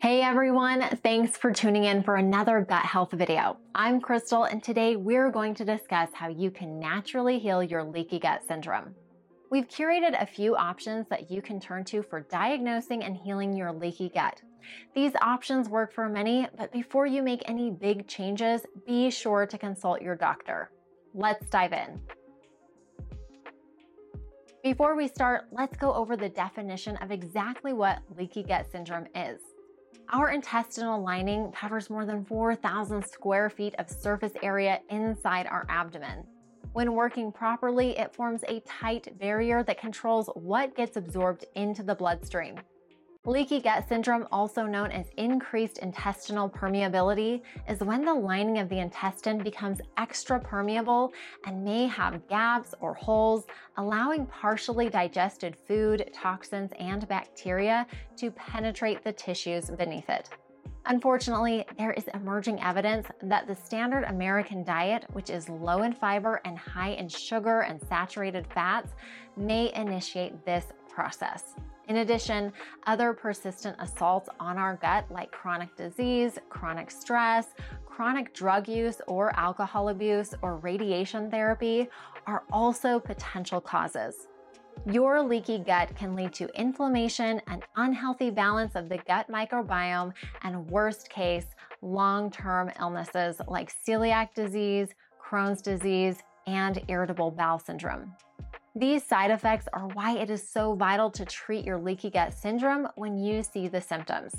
Hey everyone, thanks for tuning in for another gut health video. I'm Crystal, and today we're going to discuss how you can naturally heal your leaky gut syndrome. We've curated a few options that you can turn to for diagnosing and healing your leaky gut. These options work for many, but before you make any big changes, be sure to consult your doctor. Let's dive in. Before we start, let's go over the definition of exactly what leaky gut syndrome is. Our intestinal lining covers more than 4,000 square feet of surface area inside our abdomen. When working properly, it forms a tight barrier that controls what gets absorbed into the bloodstream. Leaky gut syndrome, also known as increased intestinal permeability, is when the lining of the intestine becomes extra permeable and may have gaps or holes, allowing partially digested food, toxins, and bacteria to penetrate the tissues beneath it. Unfortunately, there is emerging evidence that the standard American diet, which is low in fiber and high in sugar and saturated fats, may initiate this process. In addition, other persistent assaults on our gut like chronic disease, chronic stress, chronic drug use or alcohol abuse, or radiation therapy are also potential causes. Your leaky gut can lead to inflammation, an unhealthy balance of the gut microbiome, and worst case, long-term illnesses like celiac disease, Crohn's disease, and irritable bowel syndrome. These side effects are why it is so vital to treat your leaky gut syndrome when you see the symptoms.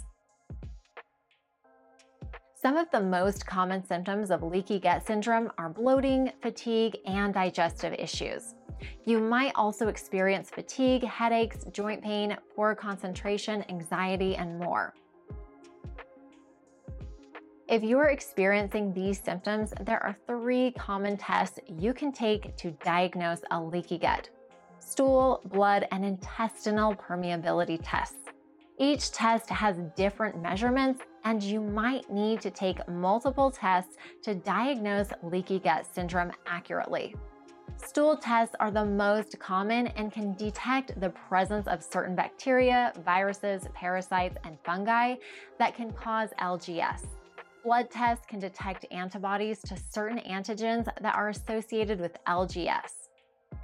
Some of the most common symptoms of leaky gut syndrome are bloating, fatigue, and digestive issues. You might also experience fatigue, headaches, joint pain, poor concentration, anxiety, and more. If you are experiencing these symptoms, there are 3 common tests you can take to diagnose a leaky gut: stool, blood, and intestinal permeability tests. Each test has different measurements, and you might need to take multiple tests to diagnose leaky gut syndrome accurately. Stool tests are the most common and can detect the presence of certain bacteria, viruses, parasites, and fungi that can cause LGS. Blood tests can detect antibodies to certain antigens that are associated with LGS.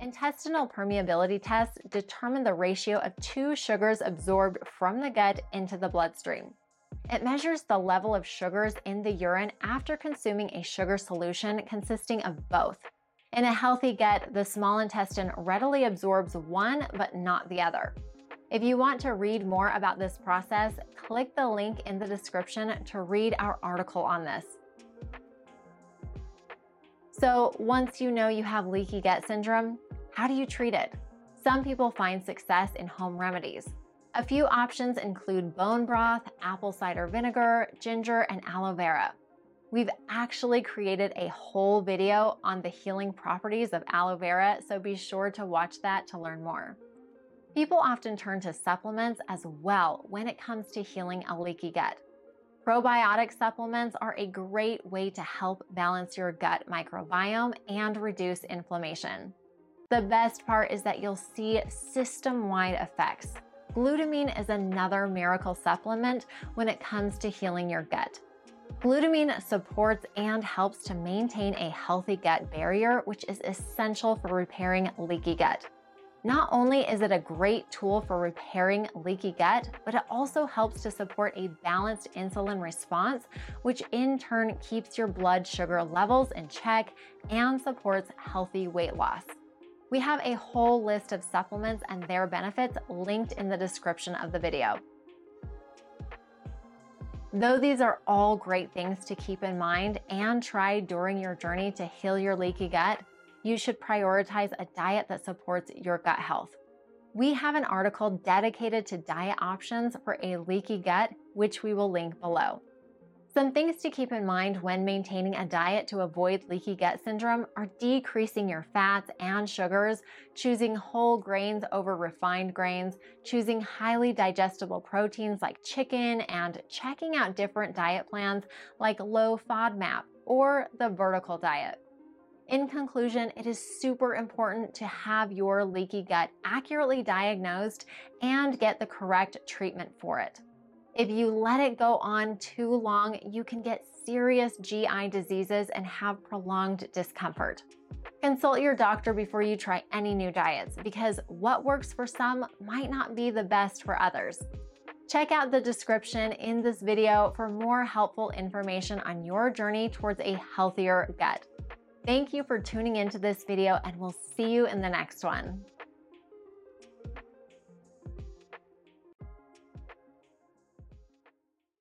Intestinal permeability tests determine the ratio of 2 sugars absorbed from the gut into the bloodstream. It measures the level of sugars in the urine after consuming a sugar solution consisting of both. In a healthy gut, the small intestine readily absorbs one but not the other. If you want to read more about this process, click the link in the description to read our article on this. So once you know you have leaky gut syndrome, how do you treat it? Some people find success in home remedies. A few options include bone broth, apple cider vinegar, ginger, and aloe vera. We've actually created a whole video on the healing properties of aloe vera, so be sure to watch that to learn more. People often turn to supplements as well when it comes to healing a leaky gut. Probiotic supplements are a great way to help balance your gut microbiome and reduce inflammation. The best part is that you'll see system-wide effects. Glutamine is another miracle supplement when it comes to healing your gut. Glutamine supports and helps to maintain a healthy gut barrier, which is essential for repairing leaky gut. Not only is it a great tool for repairing leaky gut, but it also helps to support a balanced insulin response, which in turn keeps your blood sugar levels in check and supports healthy weight loss. We have a whole list of supplements and their benefits linked in the description of the video. Though these are all great things to keep in mind and try during your journey to heal your leaky gut, you should prioritize a diet that supports your gut health. We have an article dedicated to diet options for a leaky gut, which we will link below. Some things to keep in mind when maintaining a diet to avoid leaky gut syndrome are decreasing your fats and sugars, choosing whole grains over refined grains, choosing highly digestible proteins like chicken, and checking out different diet plans like low FODMAP or the vertical diet. In conclusion, it is super important to have your leaky gut accurately diagnosed and get the correct treatment for it. If you let it go on too long, you can get serious GI diseases and have prolonged discomfort. Consult your doctor before you try any new diets because what works for some might not be the best for others. Check out the description in this video for more helpful information on your journey towards a healthier gut. Thank you for tuning into this video, and we'll see you in the next one.